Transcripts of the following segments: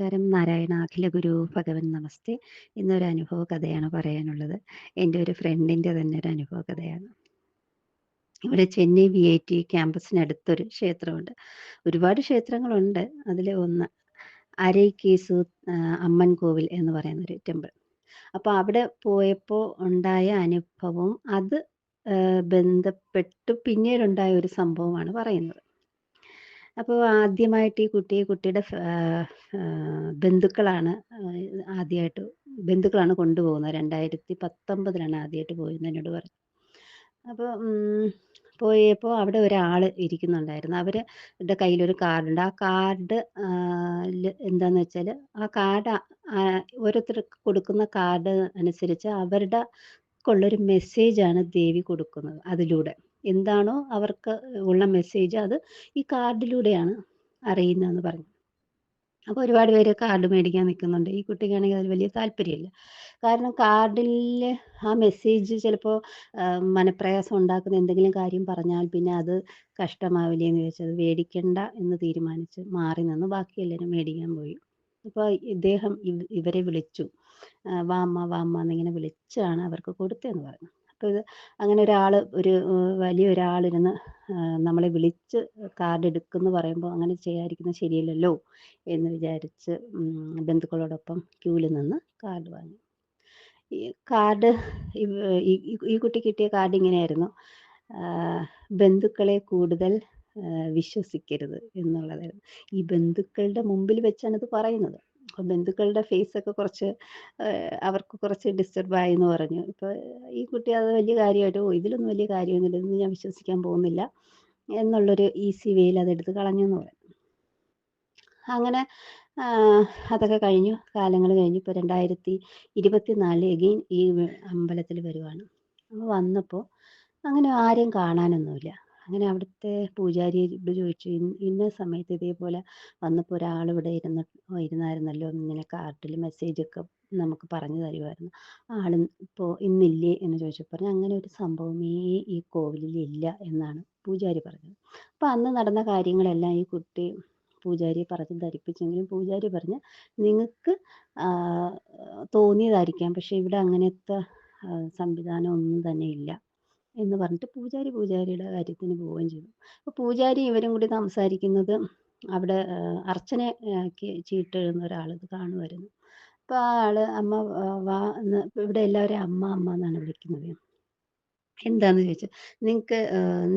നമസ്കാരം. നാരായണ അഖില ഗുരു ഭഗവൻ നമസ്തേ. ഇന്നൊരു അനുഭവ കഥയാണ് പറയാനുള്ളത്. എൻ്റെ ഒരു ഫ്രണ്ടിൻ്റെ തന്നെ ഒരു അനുഭവ കഥയാണ്. ഇവിടെ ചെന്നൈ വിഐടി ക്യാമ്പസിനടുത്തൊരു ക്ഷേത്രമുണ്ട്. ഒരുപാട് ക്ഷേത്രങ്ങളുണ്ട്. അതിൽ ഒന്ന് അരൈക്കേസു അമ്മൻ കോവിൽ എന്ന് പറയുന്നൊരു ടെമ്പിൾ. അപ്പോൾ അവിടെ പോയപ്പോൾ ഉണ്ടായ അനുഭവം അത് ബന്ധപ്പെട്ട് പിന്നീടുണ്ടായ ഒരു സംഭവമാണ് പറയുന്നത്. അപ്പോൾ ആദ്യമായിട്ട് ഈ കുട്ടിയുടെ ബന്ധുക്കളാണ് ആദ്യമായിട്ട് കൊണ്ടുപോകുന്നത്. 2019 ആദ്യമായിട്ട് പോയെന്ന് എന്നോട് പറഞ്ഞു. അപ്പോൾ പോയപ്പോൾ അവിടെ ഒരാൾ ഇരിക്കുന്നുണ്ടായിരുന്നു. അവരുടെ കയ്യിലൊരു കാർഡുണ്ട്. ആ കാർഡ് എന്താന്ന് വെച്ചാൽ ആ കാർഡ് ഓരോരുത്തർക്ക് കൊടുക്കുന്ന കാർഡ് അനുസരിച്ച് അവർക്കുള്ളൊരു മെസ്സേജാണ് ദേവി കൊടുക്കുന്നത് അതിലൂടെ. എന്താണോ അവർക്ക് ഉള്ള മെസ്സേജ് അത് ഈ കാർഡിലൂടെയാണ് അറിയുന്നതെന്ന് പറഞ്ഞു. അപ്പോൾ ഒരുപാട് പേര് കാർഡ് മേടിക്കാൻ നിൽക്കുന്നുണ്ട്. ഈ കുട്ടിക്കാണെങ്കിൽ അതിൽ വലിയ താല്പര്യമില്ല. കാരണം കാർഡിൽ ആ മെസ്സേജ് ചിലപ്പോൾ മനഃപ്രയാസം ഉണ്ടാക്കുന്ന എന്തെങ്കിലും കാര്യം പറഞ്ഞാൽ പിന്നെ അത് കഷ്ടമാവില്ലേ എന്ന് ചോദിച്ച് അത് മേടിക്കണ്ട എന്ന് തീരുമാനിച്ച് മാറി നിന്ന് ബാക്കി എല്ലാവരും മേടിക്കാൻ പോയി. അപ്പോൾ ഇദ്ദേഹം ഇവരെ വിളിച്ചു. വാ അമ്മ എന്നിങ്ങനെ വിളിച്ചാണ് അവർക്ക് കൊടുത്തതെന്ന് പറഞ്ഞു. അപ്പോൾ ഇത് അങ്ങനെ ഒരു വലിയൊരാളിരുന്ന് നമ്മളെ വിളിച്ച് കാർഡ് എടുക്കുമെന്ന് പറയുമ്പോൾ അങ്ങനെ ചെയ്യാതിരിക്കുന്നത് ശരിയല്ലല്ലോ എന്ന് വിചാരിച്ച് ബന്ധുക്കളോടൊപ്പം ക്യൂവിൽ നിന്ന് കാർഡ് വാങ്ങി. ഈ കാർഡ് ഈ കുട്ടിക്ക് കിട്ടിയ കാർഡ് ഇങ്ങനെയായിരുന്നു. ബന്ധുക്കളെ കൂടുതൽ വിശ്വസിക്കരുത് എന്നുള്ളതായിരുന്നു. ഈ ബന്ധുക്കളുടെ മുമ്പിൽ വെച്ചാണ് ഇത് പറയുന്നത്. അപ്പോൾ ബന്ധുക്കളുടെ ഫേസൊക്കെ കുറച്ച് അവർക്ക് കുറച്ച് ഡിസ്റ്റർബായി എന്ന് പറഞ്ഞു. ഇപ്പോൾ ഈ കുട്ടി അത് വലിയ കാര്യമായിട്ട് ഇതിലൊന്നും വലിയ കാര്യമൊന്നുമില്ല, ഇതൊന്നും ഞാൻ വിശ്വസിക്കാൻ പോകുന്നില്ല എന്നുള്ളൊരു ഈസി വേയിൽ അതെടുത്ത് കളഞ്ഞു എന്ന് പറഞ്ഞു. അങ്ങനെ അതൊക്കെ കഴിഞ്ഞു. കാലങ്ങൾ കഴിഞ്ഞു. ഇപ്പോൾ 2024 എഗെയിൻ ഈ അമ്പലത്തിൽ വരുവാണ്. അപ്പോൾ വന്നപ്പോൾ അങ്ങനെ ആരെയും കാണാനൊന്നുമില്ല. അങ്ങനെ അവിടുത്തെ പൂജാരിയോട് ചോദിച്ചു, ഇന്ന സമയത്ത് ഇതേപോലെ വന്നപ്പോൾ ഒരാൾ ഇവിടെ ഇരുന്നായിരുന്നല്ലോ, ഇങ്ങനെ കാർഡിൽ മെസ്സേജൊക്കെ നമുക്ക് പറഞ്ഞു തരുമായിരുന്നു. ആൾ ഇപ്പോൾ ഇന്നില്ലേ എന്ന് ചോദിച്ചപ്പോൾ പറഞ്ഞു, അങ്ങനെ ഒരു സംഭവമേ ഈ കോവിലിൽ ഇല്ല എന്നാണ് പൂജാരി പറഞ്ഞത്. അപ്പോൾ അന്ന് നടന്ന കാര്യങ്ങളെല്ലാം ഈ കുട്ടി പൂജാരിയെ പറഞ്ഞ് ധരിപ്പിച്ചെങ്കിലും പൂജാരി പറഞ്ഞ് നിങ്ങൾക്ക് തോന്നിയതായിരിക്കാം, പക്ഷേ ഇവിടെ അങ്ങനത്തെ സംവിധാനം ഒന്നും തന്നെ ഇല്ല എന്ന് പറഞ്ഞിട്ട് പൂജാരിയുടെ കാര്യത്തിന് പോവുകയും ചെയ്തു. അപ്പോൾ പൂജാരി ഇവരും കൂടി സംസാരിക്കുന്നത് അവിടെ അർച്ചനയ്ക്ക് ചീട്ടെഴുതുന്ന ഒരാൾ ഇത് കാണുമായിരുന്നു. അപ്പോൾ ആ ആൾ അമ്മ വാ എന്ന് ഇവിടെ എല്ലാവരെയും അമ്മ എന്നാണ് വിളിക്കുന്നത്. എന്താന്ന് ചോദിച്ചു.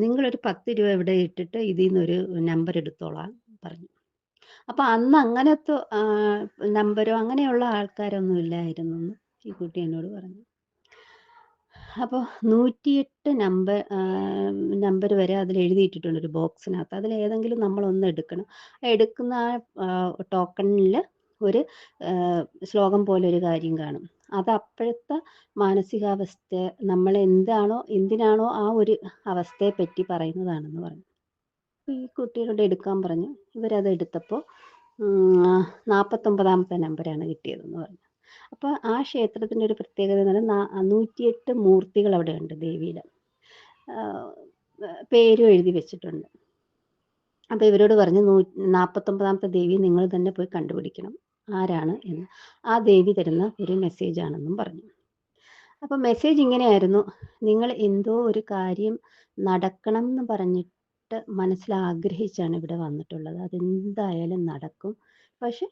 നിങ്ങളൊരു 10 രൂപ ഇവിടെ ഇട്ടിട്ട് ഇതിൽ നിന്നൊരു നമ്പർ എടുത്തോളാൻ പറഞ്ഞു. അപ്പോൾ അന്ന് അങ്ങനത്തെ നമ്പരോ അങ്ങനെയുള്ള ആൾക്കാരൊന്നും ഇല്ലായിരുന്നെന്ന് ഈ കുട്ടി എന്നോട് പറഞ്ഞു. അപ്പോൾ 108 നമ്പർ വരെ അതിൽ എഴുതിയിട്ടിട്ടുണ്ട് ഒരു ബോക്സിനകത്ത്. അതിലേതെങ്കിലും നമ്മളൊന്ന് എടുക്കണം. എടുക്കുന്ന ആ ടോക്കണിൽ ഒരു ശ്ലോകം പോലെ ഒരു കാര്യം കാണും. അത് അപ്പോഴത്തെ മാനസികാവസ്ഥ എന്തിനാണോ ആ ഒരു അവസ്ഥയെ പറ്റി പറയുന്നതാണെന്ന് പറഞ്ഞു. ഈ കുട്ടിയോട് എടുക്കാൻ പറഞ്ഞു. ഇവരത് എടുത്തപ്പോൾ 49ാമത്തെ നമ്പരാണ് കിട്ടിയതെന്ന് പറഞ്ഞു. അപ്പോൾ ആ ക്ഷേത്രത്തിൻ്റെ ഒരു പ്രത്യേകത എന്ന് പറഞ്ഞാൽ 108 മൂർത്തികൾ അവിടെയുണ്ട് ദേവിയുടെ. പേരും എഴുതി വെച്ചിട്ടുണ്ട്. അപ്പോൾ ഇവരോട് പറഞ്ഞു 49ാമത്തെ ദേവി നിങ്ങൾ തന്നെ പോയി കണ്ടുപിടിക്കണം ആരാണ് എന്ന്. ആ ദേവി തരുന്ന ഒരു മെസ്സേജാണെന്നും പറഞ്ഞു. അപ്പോൾ മെസ്സേജ് ഇങ്ങനെയായിരുന്നു, നിങ്ങൾ എന്തോ ഒരു കാര്യം നടക്കണം എന്ന് പറഞ്ഞിട്ട് മനസ്സിൽ ആഗ്രഹിച്ചാണ് ഇവിടെ വന്നിട്ടുള്ളത്. അതെന്തായാലും നടക്കും, പക്ഷെ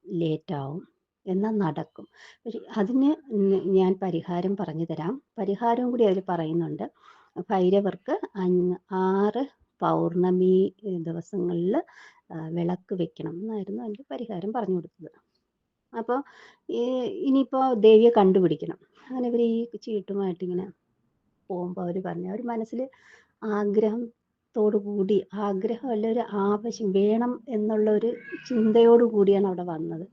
ലേറ്റാവും, എന്നാൽ നടക്കും. പക്ഷെ അതിന് ഞാൻ പരിഹാരം പറഞ്ഞു തരാം. പരിഹാരവും കൂടി അതിൽ പറയുന്നുണ്ട്. ഭൈരവർക്ക് 6 പൗർണമി ദിവസങ്ങളിൽ വിളക്ക് വെക്കണം എന്നായിരുന്നു അതിൻ്റെ പരിഹാരം പറഞ്ഞു കൊടുത്തത്. അപ്പോൾ ഇനിയിപ്പോൾ ദേവിയെ കണ്ടുപിടിക്കണം. അങ്ങനെ ഇവർ ഈ ചീട്ടുമായിട്ടിങ്ങനെ പോകുമ്പോൾ അവർ പറഞ്ഞു, അവർ മനസ്സിൽ ആഗ്രഹത്തോടുകൂടി, ആഗ്രഹമല്ല ഒരു ആവശ്യം വേണം എന്നുള്ള ഒരു ചിന്തയോടു കൂടിയാണ് അവിടെ വന്നത്.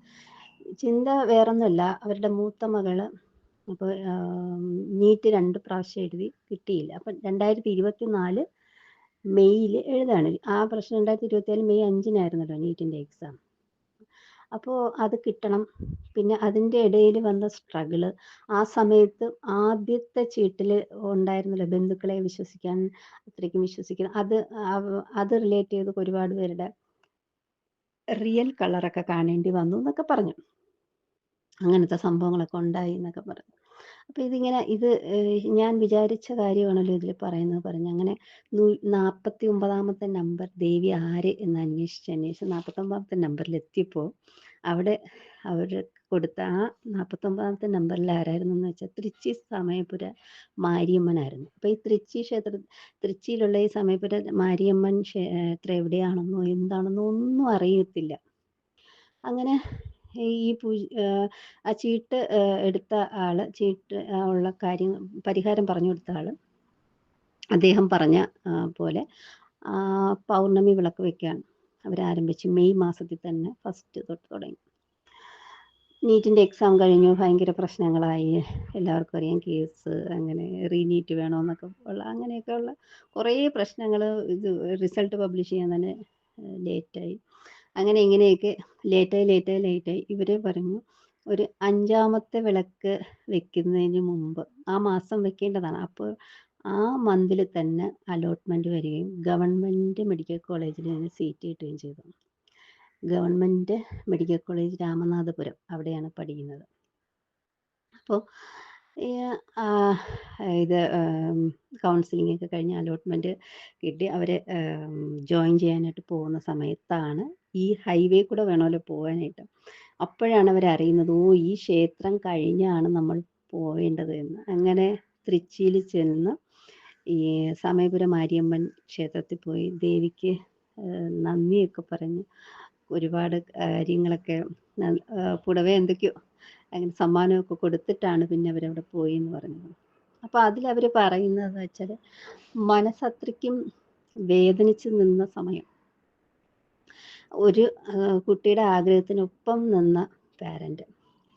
ചിന്ത വേറൊന്നുമല്ല, അവരുടെ മൂത്ത മകള് അപ്പോൾ നീറ്റ് 2 പ്രാവശ്യം എഴുതി കിട്ടിയില്ല. അപ്പം 2024 മെയ്യിൽ എഴുതാണ്. ആ പ്രശ്നം 2024 മെയ് 5-നായിരുന്നല്ലോ നീറ്റിൻ്റെ എക്സാം. അപ്പോൾ അത് കിട്ടണം. പിന്നെ അതിൻ്റെ ഇടയിൽ വന്ന സ്ട്രഗിള്, ആ സമയത്ത് ആദ്യത്തെ ചീട്ടിൽ ഉണ്ടായിരുന്നല്ലോ ബന്ധുക്കളെ വിശ്വസിക്കാൻ, അത്രയ്ക്കും വിശ്വസിക്കാൻ, അത് റിലേറ്റ് ചെയ്ത് ഒരുപാട് പേരുടെ റിയൽ കളറൊക്കെ കാണേണ്ടി വന്നു എന്നൊക്കെ പറഞ്ഞു. അങ്ങനത്തെ സംഭവങ്ങളൊക്കെ ഉണ്ടായി എന്നൊക്കെ പറഞ്ഞു. അപ്പൊ ഇതിങ്ങനെ ഞാൻ വിചാരിച്ച കാര്യമാണല്ലോ ഇതില് പറയുന്നത് പറഞ്ഞു. അങ്ങനെ 49ാമത്തെ നമ്പർ ദേവി ആര് എന്ന് അന്വേഷിച്ച് 49ാമത്തെ നമ്പറിലെത്തിയപ്പോ അവിടെ അവര് കൊടുത്ത ആ 49ാമത്തെ നമ്പറിൽ ആരായിരുന്നെന്ന് വെച്ചാൽ തൃച്ചി സമയപുര മാരിയമ്മനായിരുന്നു. അപ്പൊ ഈ തൃച്ചിയിലുള്ള ഈ സമയപുര മാരിയമ്മൻ ക്ഷേത്രം എവിടെയാണെന്നോ എന്താണെന്നോ ഒന്നും അറിയത്തില്ല. അങ്ങനെ ഈ ആ ചീട്ട് എടുത്ത ആള് ഉള്ള കാര്യം പരിഹാരം പറഞ്ഞു കൊടുത്ത ആള് അദ്ദേഹം പറഞ്ഞ പോലെ പൗർണ്ണമി വിളക്ക് വെക്കാൻ അവരാരംഭിച്ചു. മെയ് മാസത്തിൽ തന്നെ ഫസ്റ്റ് തൊട്ട് തുടങ്ങി. നീറ്റിൻ്റെ എക്സാം കഴിഞ്ഞു. ഭയങ്കര പ്രശ്നങ്ങളായി. എല്ലാവർക്കും അറിയാം കേസ്, അങ്ങനെ റീനീറ്റ് വേണമെന്നൊക്കെ ഉള്ള അങ്ങനെയൊക്കെയുള്ള കുറേ പ്രശ്നങ്ങൾ. ഇത് റിസൾട്ട് പബ്ലിഷ് ചെയ്യാൻ തന്നെ ലേറ്റായി. അങ്ങനെ ഇങ്ങനെയൊക്കെ ലേറ്റായി ഇവർ പറഞ്ഞു ഒരു 5ാമത്തെ വിളക്ക് വെക്കുന്നതിന് മുമ്പ് ആ മാസം വെക്കേണ്ടതാണ്. അപ്പോൾ ആ മന്തിൽ തന്നെ അലോട്ട്മെൻറ്റ് വരികയും ഗവൺമെൻറ് മെഡിക്കൽ കോളേജിൽ നിന്ന് സീറ്റ് കിട്ടുകയും ചെയ്തു. ഗവൺമെൻറ് മെഡിക്കൽ കോളേജ് രാമനാഥപുരം, അവിടെയാണ് പഠിക്കുന്നത്. അപ്പോൾ ഇത് കൗൺസിലിംഗ് ഒക്കെ കഴിഞ്ഞ് അലോട്ട്മെൻറ്റ് കിട്ടി അവർ ജോയിൻ ചെയ്യാനായിട്ട് പോകുന്ന സമയത്താണ് ഈ ഹൈവേ കൂടെ വേണമല്ലോ പോകാനായിട്ട്. അപ്പോഴാണ് അവരറിയുന്നത്, ഈ ക്ഷേത്രം കഴിഞ്ഞാണ് നമ്മൾ പോവേണ്ടത് എന്ന്. അങ്ങനെ തൃച്ചിയിൽ ചെന്ന് ഈ സമയപുരം മാരിയമ്മൻ ക്ഷേത്രത്തിൽ പോയി ദേവിക്ക് നന്ദിയൊക്കെ പറഞ്ഞ് ഒരുപാട് കാര്യങ്ങളൊക്കെ പുടവ എന്തൊക്കെയോ അങ്ങനെ സമ്മാനമൊക്കെ കൊടുത്തിട്ടാണ് പിന്നെ അവരവിടെ പോയി എന്ന് പറഞ്ഞത്. അപ്പോൾ അതിലവർ പറയുന്നത് വെച്ചാൽ മനസ്സത്രയ്ക്കും വേദനിച്ച് നിന്ന സമയം, ഒരു കുട്ടിയുടെ ആഗ്രഹത്തിനൊപ്പം നിന്ന പാരൻ്റ്.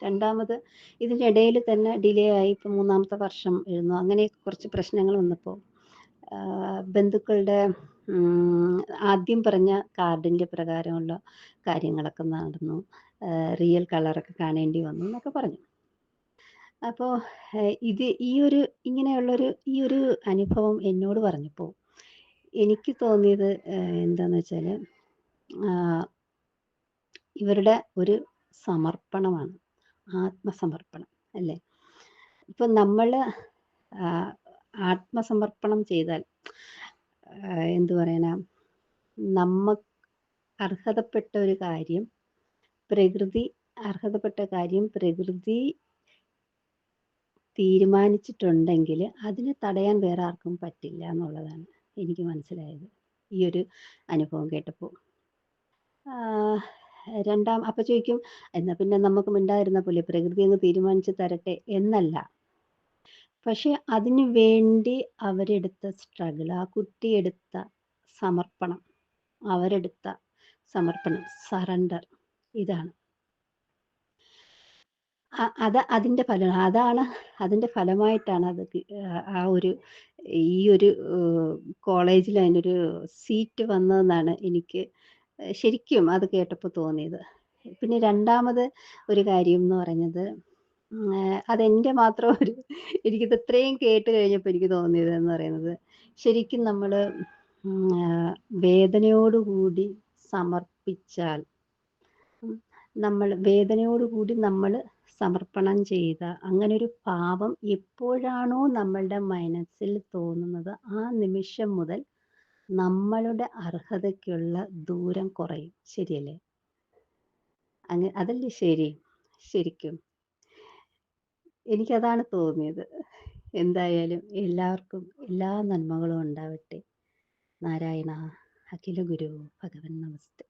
രണ്ടാമത് ഇതിൻ്റെ ഇടയിൽ തന്നെ ഡിലേ ആയി. ഇപ്പം 3ാമത്തെ വർഷം എഴുതുന്നു. അങ്ങനെ കുറച്ച് പ്രശ്നങ്ങൾ വന്നപ്പോൾ ബന്ധുക്കളുടെ ആദ്യം പറഞ്ഞ കാർഡിൻ്റെ പ്രകാരമുള്ള കാര്യങ്ങളൊക്കെ നടന്നു. റിയൽ കളറൊക്കെ കാണേണ്ടി വന്നു എന്നൊക്കെ പറഞ്ഞു. അപ്പോൾ ഇങ്ങനെയുള്ളൊരു ഈ ഒരു അനുഭവം എന്നോട് പറഞ്ഞപ്പോൾ എനിക്ക് തോന്നിയത് എന്താണെന്ന് വെച്ചാൽ ഇവരുടെ ഒരു സമർപ്പണമാണ്, ആത്മസമർപ്പണം അല്ലേ. ഇപ്പം നമ്മൾ ആത്മസമർപ്പണം ചെയ്താൽ എന്തു പറയാനാ, അർഹതപ്പെട്ട ഒരു കാര്യം പ്രകൃതി തീരുമാനിച്ചിട്ടുണ്ടെങ്കിൽ അതിനെ തടയാൻ വേറെ ആർക്കും പറ്റില്ല എന്നുള്ളതാണ് എനിക്ക് മനസ്സിലായത് ഈ ഒരു അനുഭവം കേട്ടപ്പോൾ. അപ്പോൾ ചോദിക്കും, എന്നാൽ പിന്നെ നമുക്ക് മിണ്ടാതിരുന്ന പോലെ, പ്രകൃതി അങ്ങ് തീരുമാനിച്ച് തരട്ടെ എന്നല്ല. പക്ഷെ അതിനു വേണ്ടി അവരെടുത്ത സ്ട്രഗിൾ, ആ കുട്ടി എടുത്ത സമർപ്പണം, സറണ്ടർ, ഇതാണ് അതിൻ്റെ ഫലം. അതിൻ്റെ ഫലമായിട്ടാണ് ഈ ഒരു കോളേജിൽ അതിനൊരു സീറ്റ് വന്നതെന്നാണ് എനിക്ക് ശരിക്കും അത് കേട്ടപ്പോൾ തോന്നിയത്. പിന്നെ രണ്ടാമത് ഒരു കാര്യം എന്ന് പറഞ്ഞത്, അതെൻ്റെ മാത്രം എനിക്കിത് ഇത്രയും കേട്ട് കഴിഞ്ഞപ്പോൾ എനിക്ക് തോന്നിയത് എന്ന് പറയുന്നത്, ശരിക്കും നമ്മൾ വേദനയോടുകൂടി സമർപ്പിച്ചാൽ, നമ്മൾ സമർപ്പണം ചെയ്ത അങ്ങനെ ഒരു ഭാവം എപ്പോഴാണോ നമ്മളുടെ മനസ്സിൽ തോന്നുന്നത്, ആ നിമിഷം മുതൽ നമ്മളുടെ അർഹതയ്ക്കുള്ള ദൂരം കുറയും. ശരിയല്ലേ? അതല്ലേ ശരി? ശരിക്കും എനിക്കതാണ് തോന്നിയത്. എന്തായാലും എല്ലാവർക്കും എല്ലാ നന്മകളും ഉണ്ടാവട്ടെ. നാരായണ അഖില ഗുരു ഭഗവൻ നമസ്തേ.